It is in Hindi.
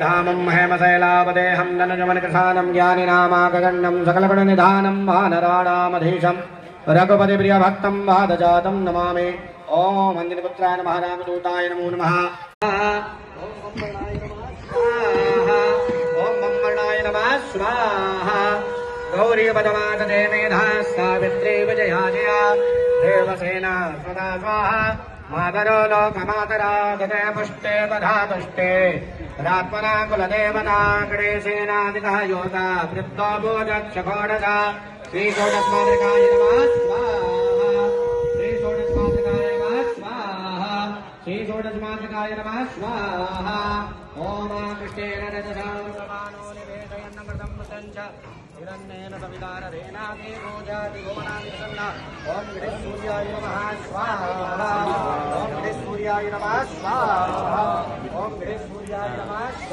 धामं हेमशैलापदेहं धनुजमनिकृशानं ज्ञानिनामाकगण्यं सकलगुणनिधानं वानराणामधीशं रघुपतिप्रियभक्तं वादजातं नमामि। ॐ अञ्जनिपुत्राय नमः रामदूताय नमो नमः। ॐ मम्मणाय नमः स्वाहा। गौरीपदमातदे मेधा सावित्री विजयाजया देवसेना सदा स्वाहा। मातरो लोकमातरा ददे पुष्टे दधातुष्टे रात्मना कुलदेवता गणेशेनादिकः योगा वृद्धो भोजक्षघोणसा श्रीषोडशमातृकाय नमः स्वाहा। श्रीषोडशमातृकाय नमः स्वाहा। श्रीषोडशमातृकाय नमः स्वाहा। ॐ कृष्णेन रजसामानो निवेशयन्नमृतं मुदञ्च हिरण्येन सविदाररेणादि भोजादि भुवनानि प्रसन्ना। ॐ गणेशसूर्याय नमः स्वाहा। ॐ गणेशसूर्याय नमः स्वाहा। ॐ गणेशसूर्याय नमः स्वाहा।